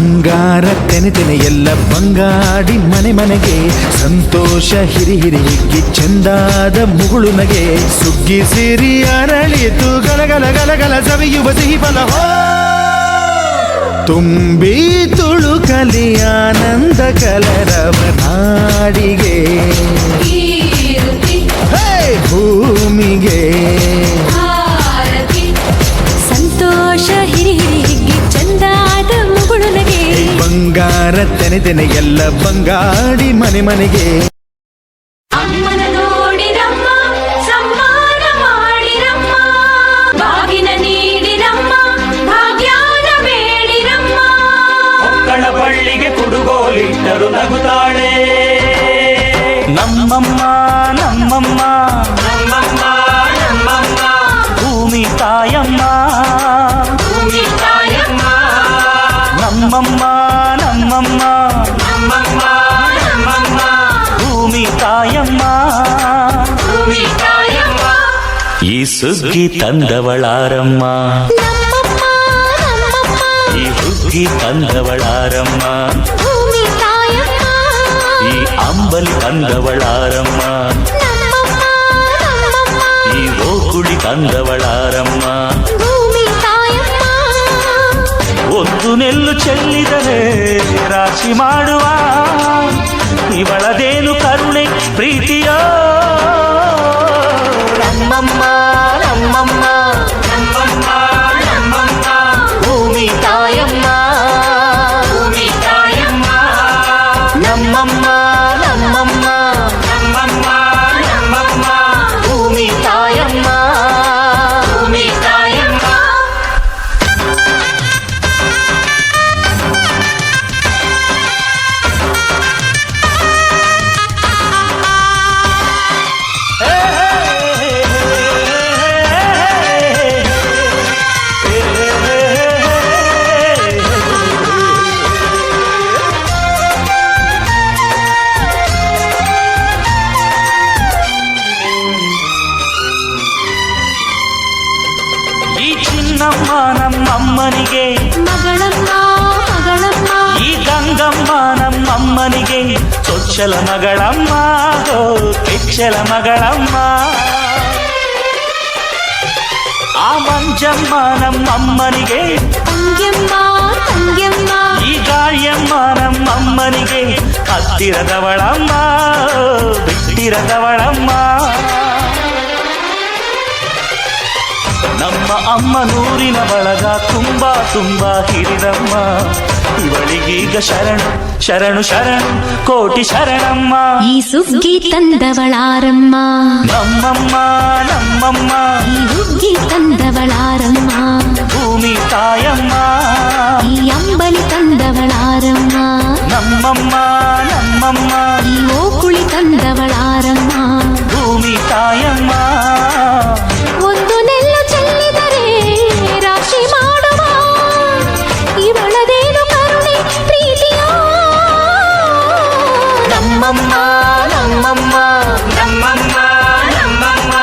ಬಂಗಾರ ತೆನೆ ಎಲ್ಲ ಬಂಗಾಡಿ ಮನೆ ಮನೆಗೆ ಸಂತೋಷ ಹಿರಿ ಹಿರಿ ಹಿಗ್ಗಿ ಚಂದಾದ ಮುಗುಳು ನಗೆ ಸುಗ್ಗಿ ಸಿರಿ ಅರಳಿತು ಗಲಗಲ ಗಲಗಲ ಸವಿಯುವ ಸಿಹಿ ಫಲ ತುಂಬಿ ತುಳುಕಲಿ ಆನಂದ ಕಲರವ ನಾಡಿಗೆ ಭೂಮಿಗೆ ಸಂತೋಷ ಹಿರಿ ಹಿರಿಗಿ ಚಂದಾದ ಮುಗುಳು ನಗೆ ಬಂಗಾರ ತೆನೆ ಎಲ್ಲ ಬಂಗಾಡಿ ಮನೆ ಮನೆಗೆ ಅಮ್ಮನ ನೋಡಿರಮ್ಮ ಸಮ್ಮಾನ ಮಾಡಿರಮ್ಮ ಬಾಗಿನ ನೀಡಿರಮ್ಮ ಭಾಗ್ಯಾನ ಬೇಡಿರಮ್ಮ ಮಕ್ಕಳ ಬಳ್ಳಿಗೆ ಕುಡುಗೋಲಿಟ್ಟರು ನಗುತ್ತಾಳೆ ನಮ್ಮಮ್ಮ ನಮ್ಮಮ್ಮ ನಮ್ಮಮ್ಮ ನಮ್ಮಮ್ಮ ಭೂಮಿ ತಾಯಮ್ಮ ಭೂಮಿ ತಾಯಮ್ಮ ನಮ್ಮಮ್ಮ ನಮ್ಮಮ್ಮ ನಮ್ಮಮ್ಮ ನಮ್ಮಮ್ಮ ಭೂಮಿ ತಾಯಮ್ಮ ಭೂಮಿ ತಾಯಮ್ಮ ಈ ಸುಗ್ಗಿ ತಂದವಳಾರಮ್ಮ ಈ ಹುಗ್ಗಿ ತಂದವಳಾರಮ್ಮ ಭೂಮಿ ತಾಯಮ್ಮ ಈ ಅಂಬಲಿ ತಂದವಳಾರಮ್ಮ ಈ ಓಕುಳಿ ತಂದವಳಾರಮ್ಮ ಭೂಮಿ ತಾಯಮ್ಮ ಒಂದು ನೆಲ್ಲು ಚೆಲ್ಲಿದರೆ ರಾಶಿ ಮಾಡುವ ಇವಳದೇನು ಕರುಣೆ ಪ್ರೀತಿಯ ನಮ್ಮಮ್ಮ ನಮ್ಮಮ್ಮ ನಮ್ಮಮ್ಮ ನಮ್ಮಮ್ಮ ಭೂಮಿ ತಾಯಮ್ಮ ಭೂಮಿ ತಾಯಮ್ಮ ನಮ್ಮಮ್ಮ ನಮ್ಮಮ್ಮ ನಮ್ಮಮ್ಮ ನಮ್ಮಮ್ಮ ಭೂಮಿ ತಾಯಮ್ಮ ಭೂಮಿ ತಾಯಮ್ಮ ಈ ಚಿನ್ನಮ್ಮ ನಮ್ಮಮ್ಮನಿಗೆ ಮಗಳಮ್ಮ ಮಗಳಮ್ಮ ಈ ಗಂಗಮ್ಮ ನಮ್ಮಮ್ಮನಿಗೆ ಚೊಚ್ಚಲ ಮಗಳಮ್ಮ ಓ ಕೆಚ್ಚಲ ಮಗಳಮ್ಮ ಆ ಮಂಜಮ್ಮ ನಮ್ಮಮ್ಮನಿಗೆ ತಂಗ್ಯಮ್ಮ ತಂಗ್ಯಮ್ಮ ಈ ಗಾಳಿಯಮ್ಮ ನಮ್ಮಮ್ಮನಿಗೆ ಹತ್ತಿರದವಳಮ್ಮ ಓ ಬಿಟ್ಟಿರದವಳಮ್ಮ ನಮ್ಮ ಅಮ್ಮ ನೂರಿನ ಬಳಗ ತುಂಬಾ ತುಂಬಾ ಹಿರಿದಮ್ಮ ಇವಳಿಗೀಗ ಶರಣು ಶರಣು ಶರಣು ಕೋಟಿ ಶರಣಮ್ಮ ಈ ಸುಗ್ಗಿ ತಂದವಳಾರಮ್ಮ ನಮ್ಮಮ್ಮ ನಮ್ಮಮ್ಮ ಈ ಹುಗ್ಗಿ ತಂದವಳಾರಮ್ಮ ಭೂಮಿ ತಾಯಮ್ಮ ಈ ಅಂಬಲಿ ತಂದವಳಾರಮ್ಮ ನಮ್ಮಮ್ಮ ನಮ್ಮಮ್ಮ ಈ ಓಕುಳಿ ತಂದವಳಾರಮ್ಮ ಭೂಮಿ ತಾಯಮ್ಮ ಒಂದು ನೆಲ್ಲು ಚೆಲ್ಲಿದರೆ ರಾಶಿ ಮಾಡುವ ಇವಳದೇನು ಕರುಣೆ ಪ್ರೀತಿಯ ನಮ್ಮಮ್ಮ ನಮ್ಮಮ್ಮ ನಮ್ಮಮ್ಮ ನಮ್ಮಮ್ಮ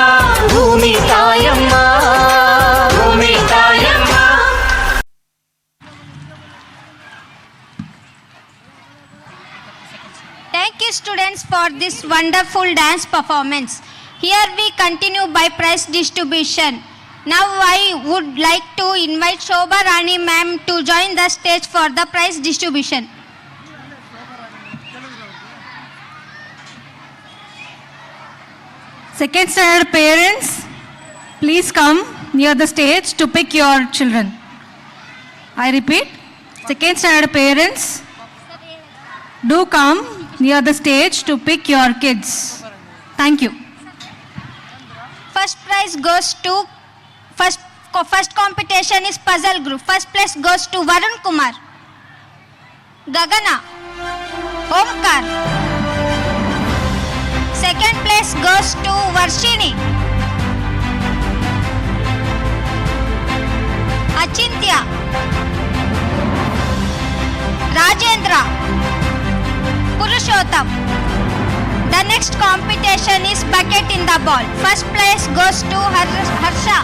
ಭೂಮಿ ತಾಯಮ್ಮ ಭೂಮಿ ತಾಯಮ್ಮ Thank you students for this wonderful dance performance. Here we continue by prize distribution. Now I would like to invite Shobha Rani ma'am to join the stage for the prize distribution. Second standard parents, please come near the stage to pick your children. I repeat, second standard parents, do come near the stage to pick your kids. Thank you. First prize goes to first competition is puzzle group. First place goes to Varun Kumar, Gagana, Omkar. Second place goes to Varshini, Achintya, Rajendra, Purushottam. The next competition is bucket in the ball. First place goes to Harsha.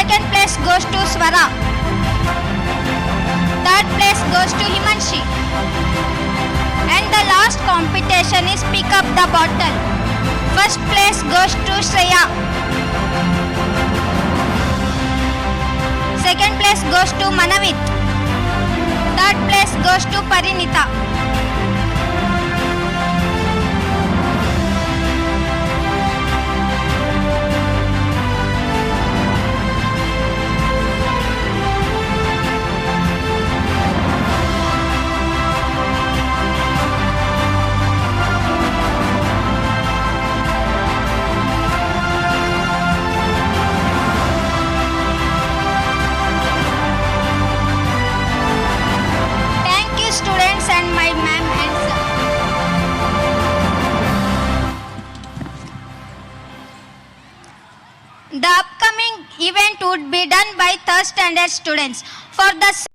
Second place goes to Swara. Third place goes to Himanshi. And the last competition is pick up the bottle. First place goes to Shreya. Second place goes to Manavit. Third place goes to Parinita. Thank you students and my ma'am and sir. The upcoming event would be done by third standard students. For the